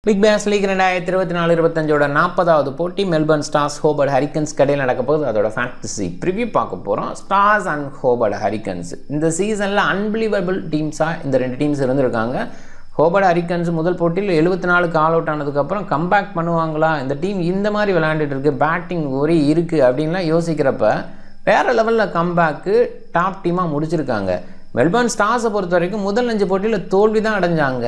Big base league 2024-25 40வது போட்டி Melbourne stars Hobart ஹரிக்கன்ஸ் கடையில் நடக்க போகுது. அதோட ஃபேண்டசி ப்ரிவ்யூ பார்க்க போகிறோம். ஸ்டார்ஸ் அண்ட் ஹோபர்ட் ஹரிக்கன்ஸ் இந்த சீசனில் அன்பிலீவபிள் டீம்ஸாக இந்த ரெண்டு டீம்ஸ் இருந்திருக்காங்க. ஹோபர்ட் ஹரிக்கன்ஸ் முதல் போட்டியில் 74 கால் அவுட் ஆனதுக்கப்புறம் கம்பேக் பண்ணுவாங்களா, இந்த டீம் இந்த மாதிரி விளையாண்டுட்டு இருக்கு, பேட்டிங் ஒரே இருக்குது அப்படின்லாம் யோசிக்கிறப்ப வேறு லெவலில் கம்பேக்கு டாப் டீமாக முடிச்சிருக்காங்க. மெல்பர்ன் ஸ்டார்ஸை பொறுத்த வரைக்கும் முதல் 5 போட்டியில் தோல்வி தான் அடைஞ்சாங்க.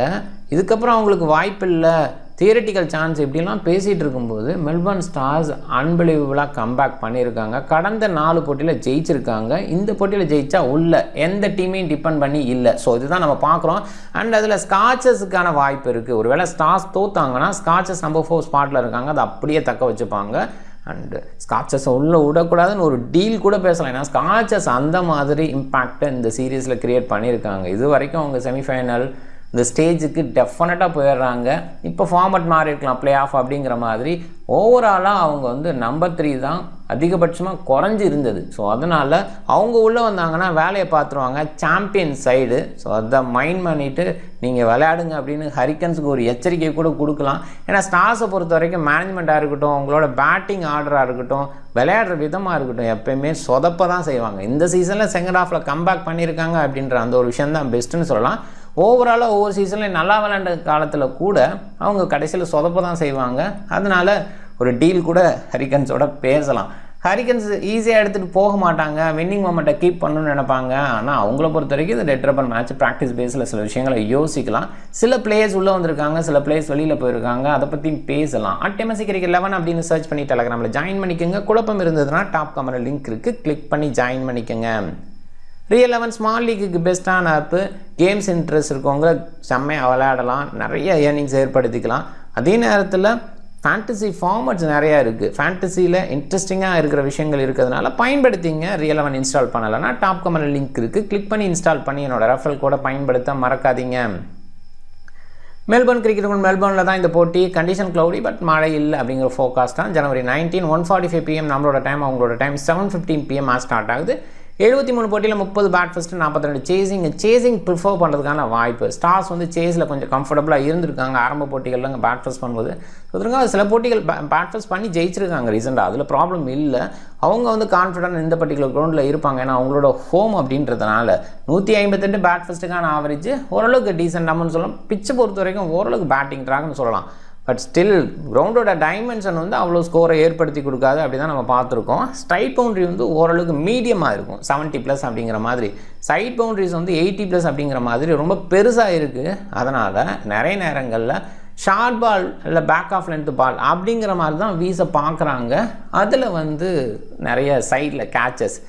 இதுக்கப்புறம் அவங்களுக்கு வாய்ப்பு இல்லை, தியரட்டிக்கல் சான்ஸ் இப்படிலாம் பேசிகிட்டு இருக்கும்போது மெல்பர்ன் ஸ்டார்ஸ் அன்பிலீவபிளாக கம்பேக் பண்ணியிருக்காங்க. கடந்த 4 போட்டியில் ஜெயிச்சிருக்காங்க. இந்த போட்டியில் ஜெயிச்சா உள்ள எந்த டீமையும் டிபெண்ட் பண்ணி இல்லை. ஸோ இதுதான் நம்ம பார்க்குறோம். அண்ட் அதில் ஸ்காட்சஸுக்கான வாய்ப்பு இருக்குது. ஒருவேளை ஸ்டார்ஸ் தோத்தாங்கன்னா ஸ்காட்சஸ் நம்பர் 4 ஸ்பாட்டில் இருக்காங்க, அதை அப்படியே தக்க வச்சுப்பாங்க. அண்டு ஸ்காட்சஸை உள்ளே விடக்கூடாதுன்னு ஒரு டீல் கூட பேசலாம். ஏன்னா ஸ்காட்சஸ் அந்த மாதிரி இம்பேக்டை இந்த சீரீஸில் க்ரியேட் பண்ணியிருக்காங்க. இது வரைக்கும் அவங்க செமிஃபைனல் இந்த ஸ்டேஜுக்கு டெஃபினட்டாக போயிடுறாங்க. இப்போ ஃபார்மட் மாறி இருக்கலாம், பிளே ஆஃப் அப்படிங்கிற மாதிரி. ஓவராலாக அவங்க நம்பர் 3 தான் அதிகபட்சமாக குறைஞ்சி இருந்தது. ஸோ அதனால் அவங்க உள்ளே வந்தாங்கன்னா வேலையை பார்த்துருவாங்க சாம்பியன் சைடு. ஸோ அதை மைண்ட் பண்ணிவிட்டு நீங்கள் விளையாடுங்க அப்படின்னு ஹரிக்கன்ஸுக்கு ஒரு எச்சரிக்கை கூட கொடுக்கலாம். ஏன்னா ஸ்டார்ஸை பொறுத்த வரைக்கும் மேனேஜ்மெண்ட்டாக இருக்கட்டும், அவங்களோட பேட்டிங் ஆர்டராக இருக்கட்டும், விளையாடுற விதமாக இருக்கட்டும், எப்போயுமே சொதப்ப தான் செய்வாங்க. இந்த சீசனில் செகண்ட் ஹாஃபில் கம்பேக் பண்ணியிருக்காங்க அப்படின்ற அந்த ஒரு விஷயம் தான் பெஸ்ட்டுன்னு சொல்லலாம். ஓவராலாக ஒவ்வொரு சீசன்லையும் நல்லா விளையாண்ட காலத்தில் கூட அவங்க கடைசியில் சொதப்ப தான் செய்வாங்க. அதனால் ஒரு டீல் கூட ஹரிக்கன்ஸோட பேசலாம். ஹரிக்கன்ஸ் ஈஸியாக எடுத்துகிட்டு போக மாட்டாங்க, வின்னிங் மொமெண்ட்டை கீப் பண்ணணும்னு நினைப்பாங்க. ஆனால் அவங்கள பொறுத்த வரைக்கும் இது டெட் ரப்பர் மேட்ச், ப்ராக்டிஸ் பேஸில் சில விஷயங்களை யோசிக்கலாம். சில பிளேயர்ஸ் உள்ளே வந்திருக்காங்க, சில பிளேயர்ஸ் வெளியில் போயிருக்காங்க, அதை பற்றி பேசலாம். அட்டெமசி கிரிக்கெட் 11 அப்படின்னு சர்ச் பண்ணி டெலகிராமில் ஜாயின் பண்ணிக்கோங்க. குழப்பம் இருந்ததுன்னா டாப் கமெண்ட் லிங்க் இருக்குது, கிளிக் பண்ணி ஜாயின் பண்ணிக்கோங்க. ரியல் 11 ஸ்மால் லீக்குக்கு பெஸ்ட்டான ஆப்பு. கேம்ஸ் இன்ட்ரெஸ்ட் இருக்கவங்க செம்மையாக விளையாடலாம், நிறைய ஏர்னிங்ஸ் ஏற்படுத்திக்கலாம். அதே நேரத்தில் ஃபேண்டசி ஃபார்மட்ஸ் நிறையா இருக்குது. ஃபேண்டசியில் இன்ட்ரெஸ்டிங்காக இருக்கிற விஷயங்கள் இருக்கிறதுனால பயன்படுத்திங்க. ரியல் 11 இன்ஸ்டால் பண்ணலைன்னா டாப் கமெண்ட் லிங்க் இருக்குது, கிளிக் பண்ணி இன்ஸ்டால் பண்ணி என்னோட ரெஃபரல் கோடை பயன்படுத்த மறக்காதீங்க. மெல்பர்ன் கிரிக்கெட் மெல்பர்னில் தான் இந்த போட்டி. கண்டிஷன் க்ளவுடி பட் மழை இல்லை அப்படிங்கிற ஃபோர்காஸ்ட் தான். ஜனவரி 19 1:45 PM நம்மளோட டைம், அவங்களோட டைம் 7:15 PM ஸ்டார்ட் ஆகுது. 73 போட்டியில் 30 பேட் ஃபஸ்ட்டு, 42 சேசிங் ப்ரிஃபர் பண்ணுறதுக்கான வாய்ப்பு. ஸ்டார்ஸ் சேஸில் கொஞ்சம் கம்ஃபர்டபுளாக இருந்திருக்காங்க ஆரம்ப போட்டிகளில் அங்கே பேட் ஃபஸ்ட் பண்ணும்போது. சொல்லுங்க சில போட்டிகள் பேட் ஃபஸ்ட் பண்ணி ஜெயிச்சிருக்காங்க ரீசெண்டாக, அதில் ப்ராப்ளம் இல்லை. அவங்க கான்ஃபிடன்ட் இந்த பர்டிகுலர் கிரவுண்டில் இருப்பாங்க. ஏன்னா அவங்களோட ஹோம் அப்படின்றதுனால 158 பேட் ஃபஸ்ட்டுக்கான ஆவரேஜ் ஓரளவுக்கு டீசெண்டாகனு சொல்லலாம். பிச்சை பொறுத்த வரைக்கும் ஓரளவுக்கு பேட்டிங் ட்ராக்னு சொல்லலாம். பட் ஸ்டில் கிரவுண்டோட டைமென்ஷன் அவ்வளோ ஸ்கோரை ஏற்படுத்தி கொடுக்காது, அப்படி தான் நம்ம பார்த்துருக்கோம். ஸ்ட்ரைட் பவுண்ட்ரி ஓரளவுக்கு மீடியமாக இருக்கும், 70+ அப்படிங்கிற மாதிரி. சைட் பவுண்ட்ரிஸ் 80+ அப்படிங்கிற மாதிரி ரொம்ப பெருசாக இருக்குது. அதனால் நிறைய நேரங்களில் ஷார்ட் பால் இல்லை பேக் ஆஃப் லென்த் பால் அப்படிங்கிற மாதிரி தான் வீச பார்க்குறாங்க. அதில் நிறைய சைடில் கேட்சஸ்,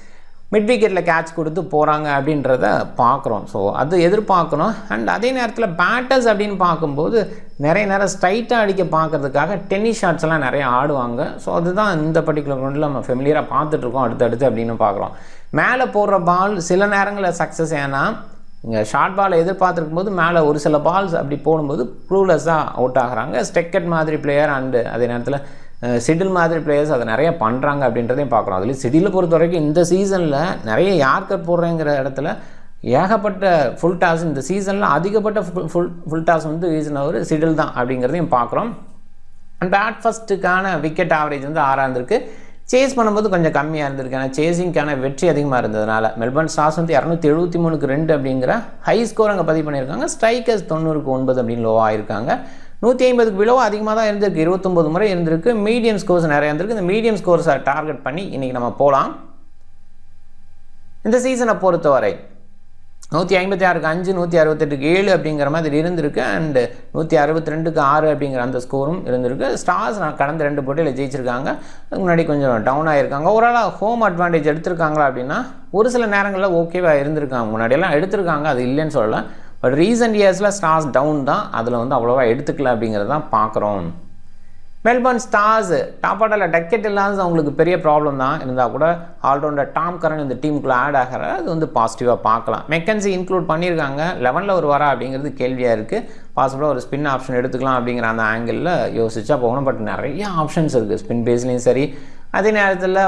மிட் விக்கெட்டில் கேட்ச் கொடுத்து போகிறாங்க அப்படின்றத பார்க்குறோம். ஸோ அது எதிர்பார்க்கணும். அண்ட் அதே நேரத்தில் பேட்டர்ஸ் அப்படின்னு பார்க்கும்போது நிறைய நேரம் ஸ்ட்ரைட்டாக அடிக்க பார்க்கறதுக்காக டென்னிஸ் ஷாட்ஸ்லாம் நிறைய ஆடுவாங்க. ஸோ அதுதான் இந்த பர்டிகுலர் கிரவுண்டில் நம்ம ஃபெமிலியராக பார்த்துட்ருக்கோம் அடுத்தடுத்து அப்படின்னு பார்க்குறோம். மேலே போடுற பால் சில நேரங்களில் சக்ஸஸ். ஏன்னா இங்கே ஷார்ட் பாலை எதிர்பார்த்துருக்கும் போது மேலே ஒரு சில பால்ஸ் அப்படி போடும்போது ப்ளூலெஸ்ஸாக அவுட் ஆகுறாங்க. ஸ்டெக்கட் மாதிரி பிளேயர் அண்டு அதே நேரத்தில் சிடில் மாதிரி பிளேயர்ஸ் அதை நிறைய பண்ணுறாங்க அப்படின்றதையும் பார்க்குறோம். அதுலேயும் சிடிலை பொறுத்த வரைக்கும் இந்த சீசனில் நிறைய யார்கர் போடுறேங்கிற இடத்துல ஏகப்பட்ட ஃபுல் டாஸ், இந்த சீசனில் அதிகப்பட்ட ஃபுல் டாஸ் வீசினவர் சிடில் தான் அப்படிங்கிறதையும் பார்க்குறோம். அண்ட் பேட் ஃபஸ்ட்டுக்கான விக்கெட் ஆவரேஜ் 6 இருந்திருக்கு. சேஸ் பண்ணும்போது கொஞ்சம் கம்மியாக இருந்திருக்கு. ஏன்னா சேஸிங்கான வெற்றி அதிகமாக இருந்ததுனால மெல்பர்ன் ஸ்டார்ஸ் 273க்கு 2 அப்படிங்கிற ஹை ஸ்கோர் அங்கே பதிவு பண்ணியிருக்காங்க. ஸ்ட்ரைக்கர்ஸ் 90க்கு 9 அப்படின்னு லோவாக ஆயிருக்காங்க. 150க்கு பிலோ அதிகமாக தான் இருந்திருக்கு, 29 முறை இருந்திருக்கு. மீடியம் ஸ்கோர்ஸ் நிறைய இருந்திருக்கு. இந்த மீடியம் ஸ்கோர்ஸை டார்கெட் பண்ணி இன்றைக்கி நம்ம போகலாம். இந்த சீசனை பொறுத்தவரை 156க்கு 5, 168க்கு 7 அப்படிங்கிற மாதிரி இருந்திருக்கு. அண்டு 162க்கு 6 அப்படிங்கிற அந்த ஸ்கோரும் இருந்திருக்கு. ஸ்டார்ஸ் கடந்த 2 போட்டியில் ஜெயிச்சிருக்காங்க. அதுக்கு முன்னாடி கொஞ்சம் டவுன் ஆகியிருக்காங்க. ஓவராலாக ஹோம் அட்வான்டேஜ் எடுத்திருக்காங்களா அப்படின்னா ஒரு சில நேரங்களில் ஓகேவாக இருந்திருக்காங்க. முன்னாடியெல்லாம் எடுத்திருக்காங்க, அது இல்லைன்னு சொல்லலாம். பட் ரீசெண்ட் இயர்ஸில் ஸ்டார்ஸ் டவுன் தான், அதில் அவ்வளோவா எடுத்துக்கல அப்படிங்கிறது தான் பார்க்குறோம். மெல்பர்ன் ஸ்டார்ஸ் டாப் ஆர்டரில் டக்கெட் இல்லாத அவங்களுக்கு பெரிய ப்ராப்ளம் தான் இருந்தால் கூட ஆல்ரவுண்டர் டாம் கரன் இந்த டீமுக்குள்ளே ஆட் ஆகிற அது பாசிட்டிவாக பார்க்கலாம். மெக்கன்சி இன்க்ளூட் பண்ணியிருக்காங்க. 11ல் ஒரு வரா அப்படிங்கிறது கேள்வியாக இருக்குது. பாசிபிளாக ஒரு ஸ்பின் ஆப்ஷன் எடுத்துக்கலாம் அப்படிங்கிற அந்த ஆங்கிளில் யோசிச்சா போகணும். பட் நிறைய ஆப்ஷன்ஸ் இருக்குது ஸ்பின் பேஸ்லேயும் சரி, அதே நேரத்தில்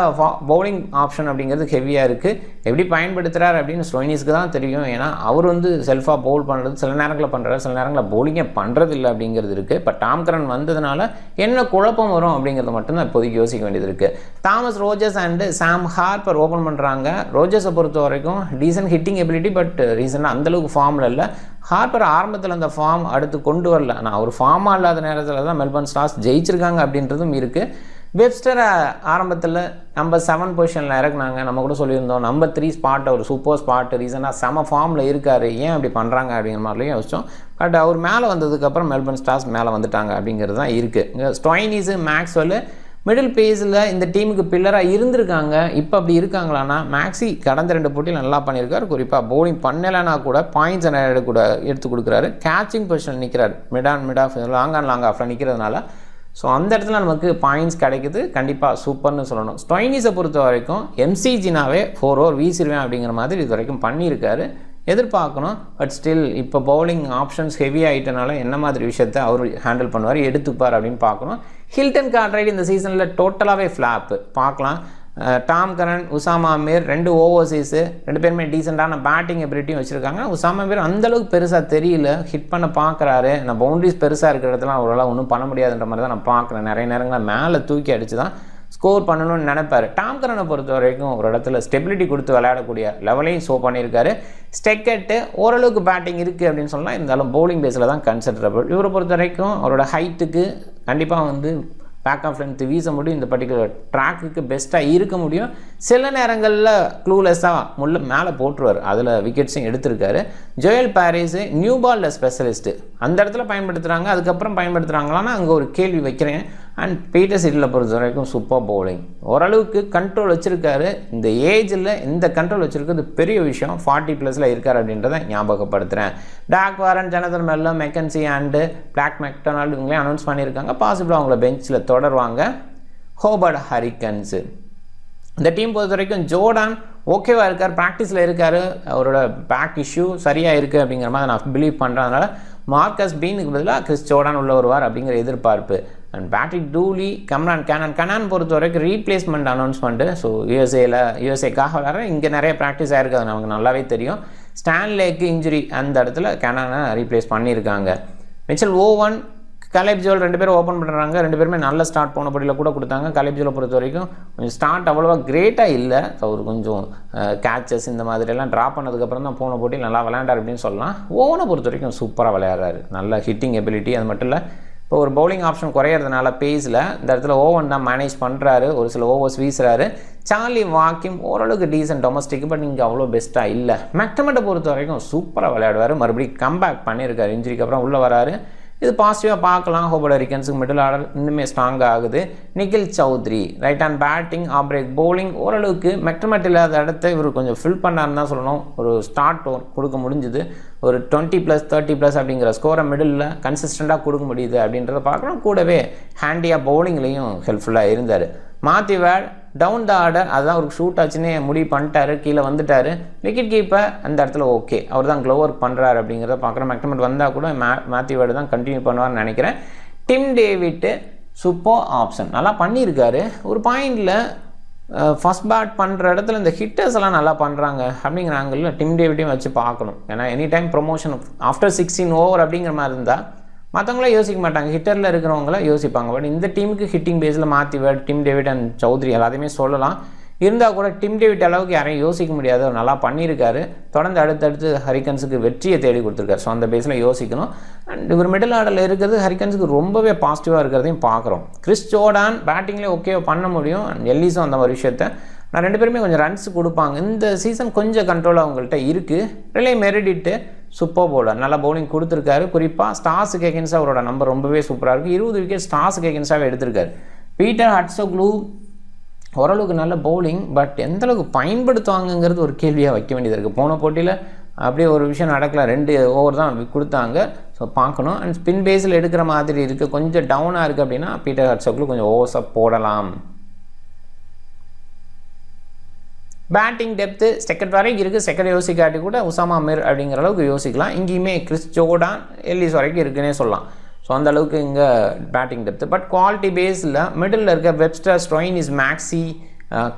பவுலிங் ஆப்ஷன் அப்படிங்கிறது ஹெவியாக இருக்குது. எப்படி பயன்படுத்துகிறார் அப்படின்னு ஸ்டோயினிஸ்க்கு தான் தெரியும். ஏன்னா அவர் வந்து செல்ஃபாக பவுல் பண்ணுறது சில நேரங்களில் பண்ணுறாரு, சில நேரங்களில் பவுலிங்கே பண்ணுறதில்லை அப்படிங்கிறது இருக்குது. இப்போ டாம் கரன் வந்ததுனால என்ன குழப்பம் வரும் அப்படிங்கிறது மட்டும்தான் இப்போதைக்கு யோசிக்க வேண்டியது இருக்குது. Thomas Rogers and Sam Harper open பண்ணுறாங்க. ரோஜர்ஸை பொறுத்த வரைக்கும் டீசன்ட் ஹிட்டிங் எபிலிட்டி, பட் ரீசெண்டாக அந்தளவுக்கு ஃபார்மில் இல்லை. ஹார்ப்பர் ஆரம்பத்தில் அந்த ஃபார்ம் அடுத்து கொண்டு வரல. ஆனால் அவர் ஃபார்மாக இல்லாத நேரத்தில் தான் மெல்பர்ன் ஸ்டார்ஸ் ஜெயிச்சிருக்காங்க அப்படின்றதும் இருக்குது. வெப்ஸ்டரை ஆரம்பத்தில் நம்பர் 7 பொசிஷனில் இறக்குனாங்க. நம்ம கூட சொல்லியிருந்தோம் நம்பர் 3 ஸ்பாட் ஒரு சூப்பர் ஸ்பாட், ரீசனாக செம ஃபார்மில் இருக்கார், ஏன் அப்படி பண்ணுறாங்க அப்படிங்கிற மாதிரிலையும் யோசித்தோம். பட் அவர் மேலே வந்ததுக்கப்புறம் மெல்பர்ன் ஸ்டார்ஸ் மேலே வந்துட்டாங்க அப்படிங்கிறது தான் இருக்குது. இங்கே ஸ்டோயினிஸு மேக்ஸ்வெல் மிடில் பேஸில் இந்த டீமுக்கு பில்லராக இருந்திருக்காங்க. இப்போ அப்படி இருக்காங்களான்னா மேக்ஸி கடந்த 2 போட்டியில் நல்லா பண்ணியிருக்காரு. குறிப்பாக பவுலிங் பண்ணலைன்னா கூட பாயிண்ட்ஸ் கூட எடுத்து கொடுக்குறாரு. கேச்சிங் பொசிஷன் நிற்கிறார், மிட் ஆஃப் லாங் ஆஃபில் நிற்கிறதுனால. ஸோ அந்த இடத்துல நமக்கு பாயிண்ட்ஸ் கிடைக்குது. கண்டிப்பாக சூப்பர்னு சொல்லணும். ஸ்டோயினிஸை பொறுத்த வரைக்கும் எம்சிஜினாவே 4 ஓவர் வீசிடுவேன் அப்படிங்கிற மாதிரி இது வரைக்கும் பண்ணியிருக்காரு. எதிர்பார்க்கணும். பட் ஸ்டில் இப்போ பவுலிங் ஆப்ஷன்ஸ் ஹெவி ஆகிட்டனால என்ன மாதிரி விஷயத்தை அவர் ஹேண்டில் பண்ணுவார், எடுத்துப்பார் அப்படின்னு பார்க்கணும். ஹில்டன் கார்ட்ரைட் இந்த சீசனில் டோட்டலாகவே ஃப்ளாப்பு பார்க்கலாம். Tom Curran, Usama Mir 2 overseas, 2 பேருமே டீசெண்டான பேட்டிங் எபிலிட்டியும் வச்சுருக்காங்க. உசாமா மீர் அந்தளவுக்கு பெருசாக தெரியல, ஹிட் பண்ண பார்க்குறாரு. நான் பவுண்டரிஸ் பெருசாக இருக்கிற இடத்துல அவரால் ஒன்றும் பண்ண முடியாதுன்ற மாதிரி தான் நான் பார்க்குறேன். நிறைய நேரங்களில் மேலே தூக்கி அடித்து தான் ஸ்கோர் பண்ணணும்னு நினைப்பார். டாம் கரனை பொறுத்த வரைக்கும் ஒரு இடத்துல ஸ்டெபிலிட்டி கொடுத்து விளையாடக்கூடிய லெவலையும் ஷோ பண்ணியிருக்காரு. ஸ்டெக்கெட்டு ஓரளவுக்கு பேட்டிங் இருக்குது அப்படின்னு சொல்லலாம். இருந்தாலும் பவுலிங் பேஸில் தான் கன்சிடரபிள். இவரை பொறுத்த வரைக்கும் அவரோட ஹைட்டுக்கு கண்டிப்பாக வந்து பேக் ஆஃப் லென்த் வீச முடியும். இந்த பர்டிகுலர் ட்ராக்குக்கு பெஸ்ட்டாக இருக்க முடியும். சில நேரங்களில் க்ளூலெஸ்ஸாக மேலே போட்டுருவார், அதில் விக்கெட்ஸும் எடுத்திருக்காரு. ஜோயல் பாரிஸு நியூ பாலில் ஸ்பெஷலிஸ்ட்டு, அந்த இடத்துல பயன்படுத்துகிறாங்க. அதுக்கப்புறம் பயன்படுத்துகிறாங்களான்னா அங்கே ஒரு கேள்வி வைக்கிறேன். அண்ட் பீட்டர் சிட்டில் பொறுத்த வரைக்கும் சூப்பர் பவுலிங், ஓரளவுக்கு கண்ட்ரோல் வச்சுருக்காரு. இந்த ஏஜில் இந்த கண்ட்ரோல் வச்சுருக்கிறது பெரிய விஷயம். 40+ இருக்கார் அப்படின்றத ஞாபகப்படுத்துகிறேன். Doug Warren, Jonathan Merlo, McKenzie and Blake Macdonald இவங்களே அனௌன்ஸ் பண்ணியிருக்காங்க. பாசிபிளாக அவங்கள பெஞ்சில் தொடருவாங்க. ஹோபர்ட் ஹரிக்கன்ஸு இந்த டீம் பொறுத்த வரைக்கும் ஜோர்டான் ஓகேவாக இருக்கார், ப்ராக்டிஸில் இருக்கார். அவரோட பேக் இஷ்யூ சரியாக இருக்குது அப்படிங்கிற மாதிரி நான் பிலீவ் பண்ணுறதுனால மார்க்கஸ் பீனுக்கு பதிலாக கிறிஸ் ஜோர்டான் உள்ள வருவார் அப்படிங்கிற எதிர்பார்ப்பு. அண்ட் பேட்ரிக் டூலி, கனான் பொறுத்த வரைக்கும் ரீப்ளேஸ்மெண்ட் அனௌன்ஸ்மெண்ட்டு. ஸோ யூஎஸ்ஏக்காக விளாட்ற இங்கே நிறைய ப்ராக்டிஸ் ஆகிருக்கு, அது நமக்கு நல்லாவே தெரியும். ஸ்டான்லேக்கு இன்ஜுரி, அந்த இடத்துல கனானை ரீப்ளேஸ் பண்ணியிருக்காங்க. மிச்சல் ஓவன், கலேப் ஜோல் 2 பேரும் ஓப்பன் பண்ணுறாங்க. 2 பேருமே நல்ல ஸ்டார்ட் போன போட்டியில் கூட கொடுத்தாங்க. கலேப் ஜோலை பொறுத்த வரைக்கும் கொஞ்சம் ஸ்டார்ட் அவ்வளோவா கிரேட்டாக இல்லை. ஸோ அவர் கொஞ்சம் கேச்சஸ் இந்த மாதிரியெல்லாம் ட்ராப் பண்ணதுக்கப்புறம் தான் போன போட்டியில் நல்லா விளையாண்டார் அப்படின்னு சொல்லலாம். ஓவனை பொறுத்த வரைக்கும் சூப்பராக விளையாடுறாரு, நல்ல ஹிட்டிங் எபிலிட்டி. அது மட்டும் இல்லை, இப்போ ஒரு பவுலிங் ஆப்ஷன் குறையிறதுனால பேஸில் இந்த இடத்துல ஓவன் தான் மேனேஜ் பண்ணுறாரு, ஒரு சில ஓவர்ஸ் வீசுகிறாரு. சார்லி வாக்கிம் ஓரளவுக்கு டீசன்ட் டொமஸ்டிக், பட் இங்கே அவ்வளோ பெஸ்ட்டாக இல்லை. மெக்டமெட்டை பொறுத்த வரைக்கும் சூப்பராக விளையாடுவார், மறுபடியும் கம்பேக் பண்ணியிருக்காரு, இன்ஜுரிக்கு அப்புறம் உள்ளே வராரு. இது பாசிட்டிவாக பார்க்கலாம். ஹோபர்ட் ஹரிக்கன்ஸுக்கு மிடில் ஆர்டர் இன்னுமே ஸ்ட்ராங்காக ஆகுது. Nikhil Chaudhary right hand batting, off break bowling, ஓரளவுக்கு மெக்டமெட் இல்லாத இடத்த இவர் கொஞ்சம் ஃபில் பண்ணாருன்னு தான் சொல்லணும். ஒரு ஸ்டார்ட் கொடுக்க முடிஞ்சுது, ஒரு 20+, 30+ அப்படிங்கிற ஸ்கோரை மிடில் கன்சிஸ்டண்ட்டாக கொடுக்க முடியுது அப்படின்றத பார்க்குறோம். கூடவே ஹேண்டியாக பவுலிங்லேயும் ஹெல்ப்ஃபுல்லாக இருந்தார். மாத்தி வேர்ட் டவுன் த ஆர்டர், அதுதான் ஒரு ஷூட் ஆச்சுன்னே முடிவு பண்ணிட்டாரு, கீழே வந்துட்டார். விக்கெட் கீப்பர் அந்த இடத்துல ஓகே, அவர் தான் க்ளோ ஒர்க் பண்ணுறாரு அப்படிங்கிறத பார்க்குறோம். மெக்டமெட் வந்தால் கூட மாத்தி வேர்டு தான் கண்டினியூ பண்ணுவார்னு நினைக்கிறேன். டிம் டேவிட்டு சூப்பர் ஆப்ஷன் நல்லா பண்ணியிருக்காரு. ஒரு பாயிண்டில் ஃபஸ்ட் பேட் பண்ணுற இடத்துல இந்த ஹிட்டர்ஸ் எல்லாம் நல்லா பண்ணுறாங்க அப்படிங்கிற ஆங்கிளில் டிம் டேவிட்டையும் வச்சு பார்க்கணும். ஏன்னா any time promotion after 16 over அப்படிங்கிற மாதிரி இருந்தால் மற்றவங்கள யோசிக்க மாட்டாங்க, ஹிட்டரில் இருக்கிறவங்கள யோசிப்பாங்க. பட் இந்த டீமுக்கு ஹிட்டிங் பேஸில் மாற்றி word, Tim David and Chowdhury எல்லாத்தையுமே சொல்லலாம். இருந்தால் கூட டிம் டேவிட் அளவுக்கு யாரையும் யோசிக்க முடியாது, அவர் நல்லா பண்ணியிருக்காரு. தொடர்ந்து அடுத்தடுத்து ஹரிக்கன்ஸுக்கு வெற்றியை தேடி கொடுத்துருக்காரு. ஸோ அந்த பேஸில் யோசிக்கணும். அண்ட் இவர் மிடில் ஆர்டரில் இருக்கிறது ஹரிக்கன்ஸுக்கு ரொம்பவே பாசிட்டிவாக இருக்கிறதையும் பார்க்குறோம். கிறிஸ் ஜோர்டான் பேட்டிங்லேயே ஓகே பண்ண முடியும். அண்ட் எல்லிஸும் அந்த ஒரு விஷயத்தை நான் 2 பேருமே கொஞ்சம் ரன்ஸ் கொடுப்பாங்க. இந்த சீசன் கொஞ்சம் கண்ட்ரோலாக அவங்கள்ட்ட இருக்குது. ரிலே மெரிடிட்டு சூப்பர் பவுலர், நல்லா பவுலிங் கொடுத்துருக்காரு. குறிப்பாக ஸ்டார்ஸுக்கு எகென்ஸ்டாக அவரோட நம்பர் ரொம்பவே சூப்பராக இருக்குது. 20 விக்கெட் ஸ்டார்ஸுக்கு எகென்ஸ்டாகவே எடுத்திருக்காரு. பீட்டர் ஹட்சோக்லூ ஓரளவுக்கு நல்ல பவுலிங், பட் எந்தளவுக்கு பயன்படுத்துவாங்கங்கிறது ஒரு கேள்வியாக வைக்க வேண்டியது இருக்குது. போன போட்டியில் அப்படியே ஒரு விஷயம் நடக்கல, 2 ஓவர் தான் கொடுத்தாங்க. ஸோ பார்க்கணும். அண்ட் ஸ்பின் பேஸில் எடுக்கிற மாதிரி இருக்குது, கொஞ்சம் டவுனாக இருக்குது அப்படின்னா பீட்டர் ஹட்சோக்லூ கொஞ்சம் ஓவர்ஸாக போடலாம். பேட்டிங் டெப்த்து செகண்ட் வரைக்கும் இருக்குது. செகண்ட் யோசிக்காட்டி கூட உசாமா மீர் அப்படிங்கிற அளவுக்கு யோசிக்கலாம். இங்கேயுமே கிறிஸ் ஜோர்டான், எல்லிஸ் வரைக்கும் இருக்குன்னே சொல்லலாம். ஸோ அந்த அளவுக்கு இங்கே பேட்டிங் டெப்த்து. பட் குவாலிட்டி பேஸில் மிடில் இருக்க வெப்ஸ்டர், ஸ்டோயினிஸ், மேக்ஸி,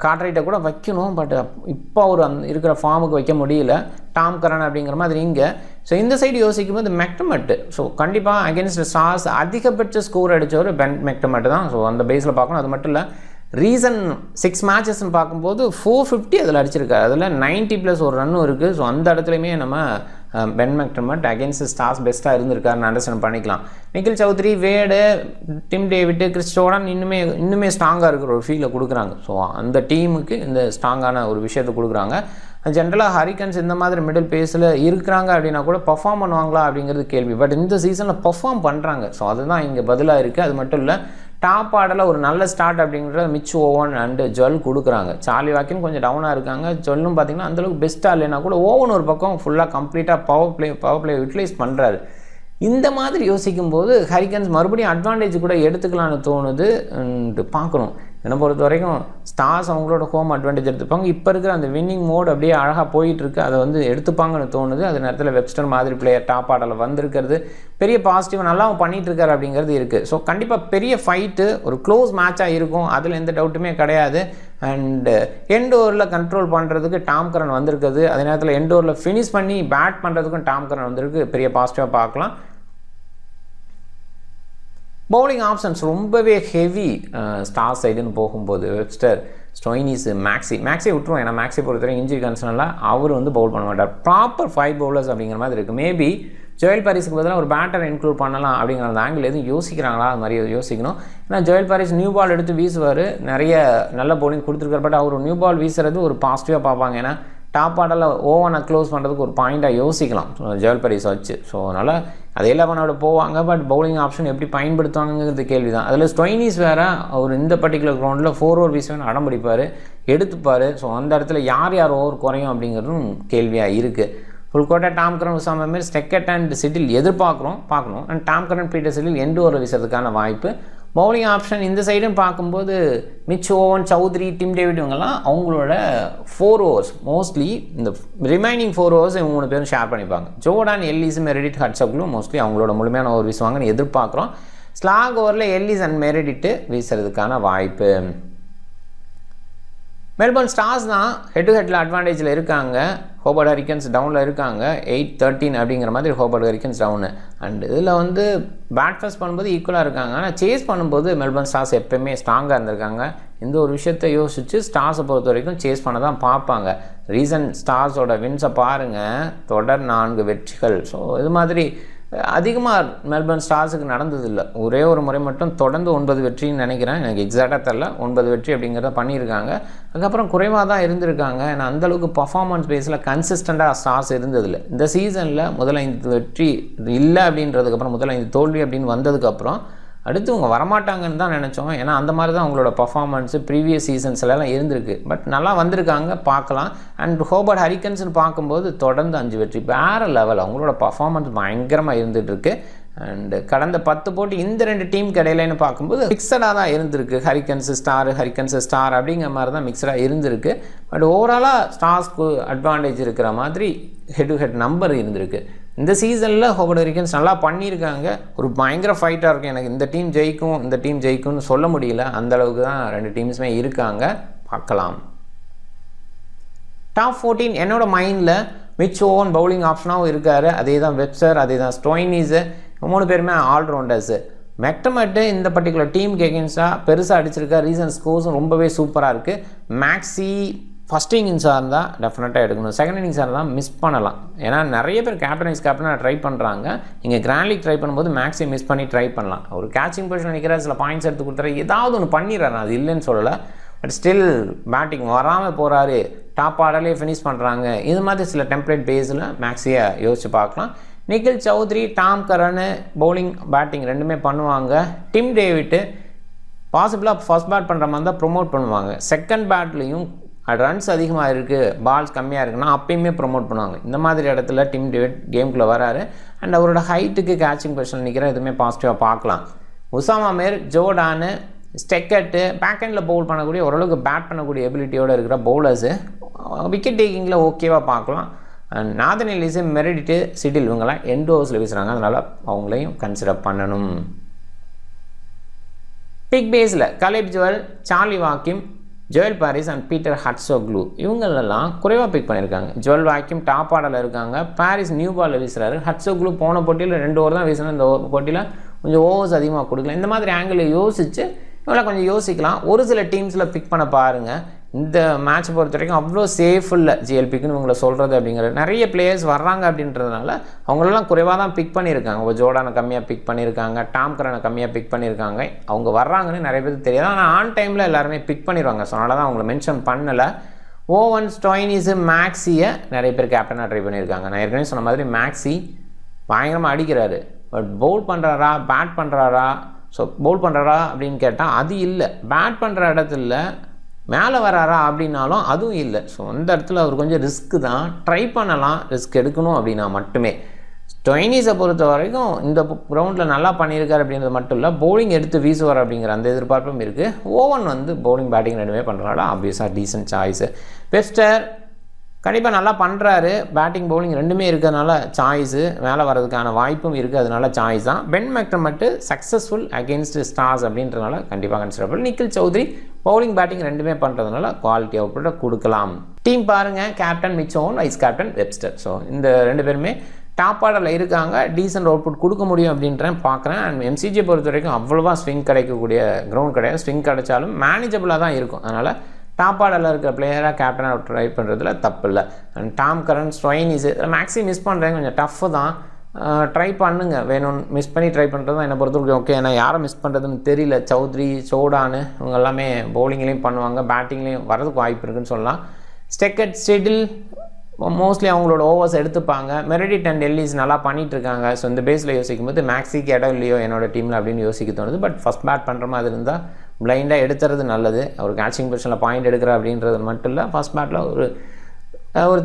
கார்ட்ரைட்டை கூட வைக்கணும். பட் இப்போ அவர் இருக்கிற ஃபார்முக்கு வைக்க முடியல. டாம் கரன் அப்படிங்கிற மாதிரி இங்கே. ஸோ இந்த சைடு யோசிக்கும் போது மெக்டமெட்டு, ஸோ கண்டிப்பாக அகேன்ஸ்ட் ஸ்டார்ஸ் அதிகபட்ச ஸ்கோர் அடித்தவர் பென் மெக்டமெட்டு தான். ஸோ அந்த பேஸில் பார்க்கணும். அது மட்டும் இல்லை, ரீசன் 6 மேட்சஸ்ன்னு பார்க்கும்போது 450 அதில் அடிச்சிருக்காரு. அதில் 90+ ஒரு ரன்னும் இருக்குது. ஸோ அந்த இடத்துலையுமே நம்ம பென் மெக்டமெட் அகேன்ஸ்ட் ஸ்டார்ஸ் பெஸ்ட்டாக இருந்திருக்காருன்னு அண்டர்ஸ்டாண்ட் பண்ணிக்கலாம். நிக்கில் சௌத்ரி, வேடு, டிம் டேவிட், கிறிஸ் ஜோர்டன் இன்னுமே ஸ்ட்ராங்காக இருக்கிற ஒரு ஃபீலை கொடுக்குறாங்க. ஸோ அந்த டீமுக்கு இந்த ஸ்ட்ராங்கான ஒரு விஷயத்தை கொடுக்குறாங்க. ஜென்ரலாக ஹரிக்கன்ஸ் இந்த மாதிரி மிடில் பேஸில் இருக்கிறாங்க அப்படின்னா கூட பர்ஃபார்ம் பண்ணுவாங்களா அப்படிங்கிறது கேள்வி. பட் இந்த சீசனில் பர்ஃபார்ம் பண்ணுறாங்க. ஸோ அதுதான் இங்கே பதிலாக இருக்குது. அது மட்டும் இல்லை, டாப் ஆர்டரில் ஒரு நல்ல ஸ்டார்ட் அப்படிங்கிறத மிச் ஓவன் அண்டு ஜுவல் கொடுக்குறாங்க. சார்லி வாக்கின் கொஞ்சம் டவுனாக இருக்காங்க. ஜுவலும் பார்த்திங்கன்னா அந்தளவுக்கு பெஸ்ட்டாக இல்லைன்னா கூட ஓவன் ஒரு பக்கம் ஃபுல்லாக கம்ப்ளீட்டாக பவர் பிளே யூட்டிலைஸ் பண்ணுறாரு. இந்த மாதிரி யோசிக்கும்போது ஹரிக்கன்ஸ் மறுபடியும் அட்வான்டேஜ் கூட எடுத்துக்கலான்னு தோணுது. பார்க்கணும். என்னை பொறுத்த வரைக்கும் ஸ்டார்ஸ் அவங்களோட ஹோம் அட்வான்டேஜ் எடுத்துப்பாங்க. இப்போ இருக்கிற அந்த வின்னிங் மோட் அப்படியே அழகாக போயிட்டுருக்கு. அதை எடுத்துப்பாங்கன்னு தோணுது. அது நேரத்தில் வெப்ஸ்டர் மாதிரி பிளேயர் டாப் ஆர்டரில் வந்திருக்கிறது பெரிய பாசிட்டிவ், நல்லா அவன் பண்ணிகிட்ருக்காரு அப்படிங்கிறது இருக்குது. ஸோ கண்டிப்பாக பெரிய ஃபைட்டு, ஒரு க்ளோஸ் மேட்சாக இருக்கும். அதில் எந்த டவுட்டுமே கிடையாது. அண்டு எண்ட் ஓவரில் கண்ட்ரோல் பண்ணுறதுக்கு டாம் கரன் வந்திருக்குது. அதே நேரத்தில் எண்ட் ஓவரில் ஃபினிஷ் பண்ணி பேட் பண்ணுறதுக்கும் டாம் கரன் வந்திருக்கு. பெரிய பாசிட்டிவாக பார்க்கலாம். பவுலிங் ஆப்ஷன்ஸ் ரொம்பவே ஹெவி ஸ்டார் சைடுன்னு போகும்போது வெப்ஸ்டர், ஸ்டோயினிஸ், மேக்ஸியை விட்டுருவோம். ஏன்னா மேக்ஸியை பொறுத்தவரை இன்ஜுரி கன்சர்னில் அவர் பவுல் பண்ண மாட்டார். ப்ராப்பர் 5 பவுலர்ஸ் அப்படிங்கிற மாதிரி இருக்குது. மேபி ஜோயல் பாரிஸுக்கு பதிலாக ஒரு பேட்டரை இன்க்ளூட் பண்ணலாம் அப்படிங்கிற அந்த ஆங்கிள் எதுவும் யோசிக்கிறாங்களா? அது மாதிரி யோசிக்கணும். ஏன்னா ஜோயல் பாரிஸ் நியூ பால் எடுத்து வீசுவார், நிறைய நல்ல பவுலிங் கொடுத்துருக்காரு. பட் அவர் நியூ பால் வீசுறது ஒரு பாசிட்டிவாக பார்ப்பாங்க. ஏன்னா டாப் ஆர்டரில் ஓவனை க்ளோஸ் பண்ணுறதுக்கு ஒரு பாயிண்ட்டாக யோசிக்கலாம் ஜோயல் பாரிஸ் வச்சு. ஸோ அதனால் அதே 11ஓட போவாங்க. பட் பவுலிங் ஆப்ஷன் எப்படி பயன்படுத்துவாங்கிறது கேள்வி தான். அதில் ஸ்டோயினிஸ் வேறு அவர் இந்த பர்டிகுலர் கிரவுண்டில் 4 ஓவர் வீசுவேன்னு அடம் பிடிப்பார், எடுத்துப்பார். ஸோ அந்த இடத்துல யார் ஓவர் குறையும் அப்படிங்கிறதும் கேள்வியாக இருக்குது. ஃபுல் கோட்டை Tom Curran, Usama Mir, Steketee and Siddle பார்க்கணும். And Tom Curran, Peter Siddle end over வீசுறதுக்கான வாய்ப்பு. பவுலிங் ஆப்ஷன் இந்த சைடுன்னு பார்க்கும்போது Mitch Owen, Chaudhary, Tim David இவங்கெல்லாம் அவங்களோட 4 ஓவர்ஸ் மோஸ்ட்லி இந்த ரிமைனிங் 4 ஓவர்ஸ் இவங்க 3 பேரும் ஷேர் பண்ணிப்பாங்க. ஜோர்டான், எல்லிஸ், மெரிடிட், ஹட்சப்லும் மோஸ்ட்லி அவங்களோட முழுமையான ஓவர் வீசுவாங்கன்னு எதிர்பார்க்குறோம். ஸ்லாக் ஓவரில் எல்லிஸ் அண்ட் மெரிடிட்டு வீசுறதுக்கான வாய்ப்பு. மெல்பர்ன் ஸ்டார்ஸ் தான் ஹெட் டு ஹெட்டில் அட்வான்டேஜில் இருக்காங்க. ஹோபர்ட் ஹரிக்கன்ஸ் டவுனில் இருக்காங்க. 8-13 அப்படிங்கிற மாதிரி ஹோபர்ட் ஹரிக்கன்ஸ் டவுனு. அண்ட் இதில் பேட் ஃபர்ஸ்ட் பண்ணும்போது ஈக்குவலாக இருக்காங்க. ஆனால் சேஸ் பண்ணும்போது மெல்பர்ன் ஸ்டார்ஸ் எப்போயுமே ஸ்ட்ராங்காக இருந்திருக்காங்க. இந்த ஒரு விஷயத்தை யோசித்து ஸ்டார்ஸை பொறுத்த வரைக்கும் சேஸ் பண்ண தான் பார்ப்பாங்க. ரீசன்ட் ஸ்டார்ஸோட வின்ஸை பாருங்கள், தொடர் 4 வெற்றிகள். ஸோ இது மாதிரி அதிகமாக மெல்பர்ன் ஸ்டார்ஸுக்கு நடந்ததில்லை. ஒரே ஒரு முறை மட்டும் தொடர்ந்து 9 வெற்றின்னு நினைக்கிறேன். எனக்கு எக்ஸாக்டாக தெரில. 9 வெற்றி அப்படிங்கிறத பண்ணியிருக்காங்க. அதுக்கப்புறம் குறைவாக தான் இருந்திருக்காங்க. ஏன்னா அந்தளவுக்கு பர்ஃபார்மன்ஸ் பேஸில் கன்சிஸ்டண்ட்டாக ஸ்டார்ஸ் இருந்ததில்லை. இந்த சீசனில் முதல் 5 வெற்றி இல்லை அப்படின்றதுக்கப்புறம், முதல் 5 தோல்வி அப்படின்னு வந்ததுக்கப்புறம் அடுத்து அவங்க வரமாட்டாங்கன்னு தான் நினச்சோம். ஏன்னா அந்த மாதிரி தான் அவங்களோட பர்ஃபார்மன்ஸு ப்ரீவியஸ் சீசன்ஸ்லாம் இருந்திருக்கு. பட் நல்லா வந்திருக்காங்க, பார்க்கலாம். அண்ட் ஹோபர்ட் ஹரிக்கன்ஸ்னு பார்க்கும்போது தொடர்ந்து 5 வெற்றி, வேறு லெவல். அவங்களோட பர்ஃபார்மன்ஸ் பயங்கரமாக இருந்துகிட்ருக்கு. அண்டு கடந்த 10 போட்டி இந்த 2 டீமுக்கு இடையிலன்னு பார்க்கும்போது மிக்சடாக தான் இருந்திருக்கு. ஹரிக்கன்ஸ் ஸ்டார் அப்படிங்கிற மாதிரி தான் மிக்சடாக இருந்திருக்கு. பட் ஓவராலாக ஸ்டார்ஸ்க்கு அட்வான்டேஜ் இருக்கிற மாதிரி ஹெட் டு ஹெட் நம்பர் இருந்திருக்கு. இந்த சீசனில் ஹோபர்ட் ஹரிக்கன்ஸ் நல்லா பண்ணியிருக்காங்க. ஒரு பயங்கர ஃபைட்டாக இருக்கும். எனக்கு இந்த டீம் ஜெயிக்கும்னு சொல்ல முடியல. அந்தளவுக்கு தான் 2 டீம்ஸுமே இருக்காங்க. பார்க்கலாம். டாப் 14 என்னோட மைண்டில் மிச் ஓவன் பவுலிங் ஆப்ஷனாகவும் இருக்கார். அதே தான் வெப்ஸ்டர், அதே தான் ஸ்டோயினிஸு, 3 பேருமே ஆல்ரவுண்டர்ஸு. மெக்டமெட்டு இந்த பர்டிகுலர் டீமுக்கு எகென்ஸ்டாக பெருசாக அடிச்சிருக்கார். ரீசன்ட் ஸ்கோர்ஸும் ரொம்பவே சூப்பராக இருக்குது. மேக்ஸி ஃபஸ்ட் இன்னிங்ஸாக இருந்தால் டெஃபினட்டாக எடுக்கணும். செகண்ட் இன்னிங்ஸாக இருந்தால் மிஸ் பண்ணலாம். ஏன்னா நிறைய பேர் கேப்டனாக ட்ரை பண்ணுறாங்க. நீங்கள் கிராண்ட் லீக் ட்ரை பண்ணும்போது மேக்ஸி மிஸ் பண்ணி ட்ரை பண்ணலாம். ஒரு கேச்சிங் பொசிஷன் நிற்கிற சில பாயிண்ட்ஸ் எடுத்து கொடுத்துற ஏதாவது ஒன்று பண்ணிடுறாரு. அது இல்லைன்னு சொல்லலை. பட் ஸ்டில் பேட்டிங் வராமல் போகிறாரு, டாப் ஆர்டர்லேயே ஃபினிஷ் பண்ணுறாங்க. இது மாதிரி சில டெம்ப்ளேட் பேஸில் மேக்ஸியை யோசிச்சு பார்க்கலாம். Nikhil Chaudhary, Tom Curran bowling batting ரெண்டுமே பண்ணுவாங்க. டிம் டேவிட்டு பாசிபிளாக ஃபர்ஸ்ட் பேட் பண்ணுற மாதிரி தான் ப்ரொமோட் பண்ணுவாங்க. செகண்ட் பேட்லேயும் ரன்ஸ் அதிகமாக இருக்குது, பால்ஸ் கம்மியாக இருக்குன்னா அப்பயுமே ப்ரொமோட் பண்ணுவாங்க. இந்த மாதிரி இடத்துல டிம் டேவிட் கேமுக்குள்ளே வராரு. அண்ட் அவரோட ஹைட்டுக்கு கேச்சிங் பொசிஷன் நிற்கிற எதுவுமே பாசிட்டிவாக பார்க்கலாம். உசாமா மீர், ஜோர்டானு, ஸ்டெக்கட்டு பேக்கெண்டில் பவுல் பண்ணக்கூடிய ஓரளவுக்கு பேட் பண்ணக்கூடிய எபிலிட்டியோடு இருக்கிற பவுலர்ஸு விக்கெட் டேக்கிங்கில் ஓகேவாக பார்க்கலாம். And Nathan Ellis, Meredith, Siddle இவங்கெல்லாம் எண்ட் ஓவர்ஸில் வீசுகிறாங்க. அதனால் அவங்களையும் கன்சிடர் பண்ணணும். பிக் பேஸில் Caleb Jewell, Charlie Wakim, Joel Paris and Peter Hatzoglou இவங்களெல்லாம் குறைவாக பிக் பண்ணியிருக்காங்க. ஜோயல் வாக்கிம் டாப் ஆர்டரில் இருக்காங்க. பாரிஸ் நியூ பாலில் வீசுகிறாரு. ஹட்சோக்லு போன போட்டியில் 2 ஓவர் தான் வீசினா, இந்த போட்டியில் கொஞ்சம் ஓவர்ஸ் அதிகமாக கொடுக்கலாம். இந்த மாதிரி ஆங்கிளில் யோசித்து இவங்கள கொஞ்சம் யோசிக்கலாம். ஒரு சில டீம்ஸில் பிக் பண்ண பாருங்கள். இந்த மேட்ச் பொறுத்த வரைக்கும் அவ்வளோ சேஃப் இல்லை ஜிஎல்பிக்குன்னு இவங்களை சொல்கிறது அப்படிங்கிறது. நிறைய பிளேயர்ஸ் வர்றாங்க அப்படின்றதுனால அவங்களெல்லாம் குறைவாக தான் பிக் பண்ணியிருக்காங்க. ஒரு ஜோர்டானை கம்மியாக பிக் பண்ணியிருக்காங்க, டாம் கரனை கம்மியாக பிக் பண்ணியிருக்காங்க. அவங்க வர்றாங்கன்னு நிறைய பேருக்கு தெரியாது. ஆனால் ஆன் டைமில் எல்லாருமே பிக் பண்ணிடுவாங்க. ஸோ அதனால தான் அவங்கள மென்ஷன் பண்ணலை. ஓவன், ஸ்டோய்னிஸு, மேக்ஸியை நிறைய பேர் கேப்டனாக ட்ரை பண்ணியிருக்காங்க. நான் ஏற்கனவே சொன்ன மாதிரி மேக்ஸி பயங்கரமாக அடிக்கிறாரு. பட் பவுல் பண்ணுறாரா, பேட் பண்ணுறாரா? ஸோ பவுல் பண்ணுறாரா அப்படின்னு கேட்டால் அது இல்லை. பேட் பண்ணுற இடத்துல மேலே வராரா அப்படின்னாலும் அதுவும் இல்லை. ஸோ அந்த இடத்துல அவர் கொஞ்சம் ரிஸ்க்கு தான். ட்ரை பண்ணலாம், ரிஸ்க் எடுக்கணும் அப்படின்னா மட்டுமே. ஸ்டோய்னிஸை பொறுத்த வரைக்கும் இந்த கிரவுண்டில் நல்லா பண்ணியிருக்காரு அப்படின்றது மட்டும் இல்லை, பவுலிங் எடுத்து வீசுவார் அப்படிங்கிற அந்த எதிர்பார்ப்பும் இருக்குது. ஓவன் வந்து பவுலிங் பேட்டிங் ரெண்டுமே பண்ணுறாரு. ஆப்வியஸாக டீசன்ட் சாய்ஸு. வெப்ஸ்டர் கண்டிப்பாக நல்லா பண்ணுறாரு. பேட்டிங் பவுலிங் ரெண்டுமே இருக்கிறதுனால சாய்ஸு மேலே வரதுக்கான வாய்ப்பும் இருக்குது. அதனால சாய்ஸ் தான். Ben McDermott successful against Stars அப்படின்றதுனால கண்டிப்பாக considerable. Nikhil Chaudhary bowling batting ரெண்டுமே பண்ணுறதுனால குவாலிட்டி அவுட்புட்டை கொடுக்கலாம். டீம் பாருங்கள், கேப்டன் மிச்சோன், வைஸ் கேப்டன் வெப்ஸ்டர். ஸோ இந்த 2 பேருமே டாப் ஆர்டரில் இருக்காங்க. டீசென்ட் அவுட்புட் கொடுக்க முடியும் அப்படின்றேன் பார்க்குறேன். அண்ட் எம்சிஜியை பொறுத்த வரைக்கும் அவ்வளோவா ஸ்விங் கிடைக்கக்கூடிய கிரவுண்ட் கிடையாது. ஸ்விங் கிடைச்சாலும் மேனேஜபிளாக தான் இருக்கும். அதனால் டாப் ஆர்டரில் இருக்கிற பிளேயராக கேப்டனாக ட்ரை பண்ணுறதுல தப்பு இல்லை. And Tom Curran, Stoinis Maxy miss பண்ணுறேன், கொஞ்சம் டஃப்பு தான். ட்ரை பண்ணுங்கள், வேணும் மிஸ் பண்ணி ட்ரை பண்ணுறது தான் என்னை பொறுத்த வரைக்கும் ஓகே. ஏன்னா யாரை மிஸ் பண்ணுறதுன்னு தெரியல. சௌத்ரி, சோடானு இவங்க எல்லாமே பவுலிங்லேயும் பண்ணுவாங்க, பேட்டிங்லேயும் வரதுக்கு வாய்ப்பு இருக்குன்னு சொல்லலாம். ஸ்டெக்கட், ஸ்டிடில் மோஸ்ட்லி அவங்களோட ஓவர்ஸ் எடுத்துப்பாங்க. மெரிடிட் அண்ட் எல்லிஸ் நல்லா பண்ணிகிட்ருக்காங்க. ஸோ இந்த பேஸில் யோசிக்கும் போது மேக்ஸிக்கு இடம் இல்லையோ என்னோடய டீமில் அப்படின்னு யோசிக்க தோணுது. பட் ஃபஸ்ட் பேட் பண்ணுற மாதிரி இருந்தால் பிளைண்டாக எடுத்துறது நல்லது. அவர் கேட்சிங் பொசிஷனில் பாயிண்ட் எடுக்கிற அப்படின்றது மட்டும் இல்லை, ஃபஸ்ட் பேட்டில் ஒரு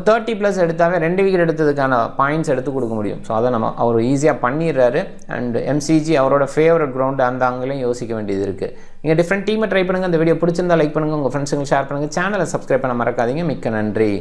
30+ எடுத்தாவே 2 விக்கெட் எடுத்ததுக்கான பாயிண்ட்ஸ் எடுத்து கொடுக்க முடியும். ஸோ அதை அவர் ஈஸியாக பண்ணிடுறாரு. அண்ட் எம்சிஜி அவரோட ஃபேவரட் கிரவுண்டு, அந்த அங்கேயும் யோசிக்க வேண்டியது இருக்குது. நீங்கள் டிஃப்ரெண்ட் டீமை ட்ரை பண்ணுங்கள். இந்த வீடியோ பிடிச்சிருந்தா லைக் பண்ணுங்கள், உங்கள் ஃப்ரெண்ட்ஸுங்களுக்கு ஷேர் பண்ணுங்கள், சேனலை சப்ஸ்கிரைப் பண்ண மறக்காதீங்க. மிக்க நன்றி.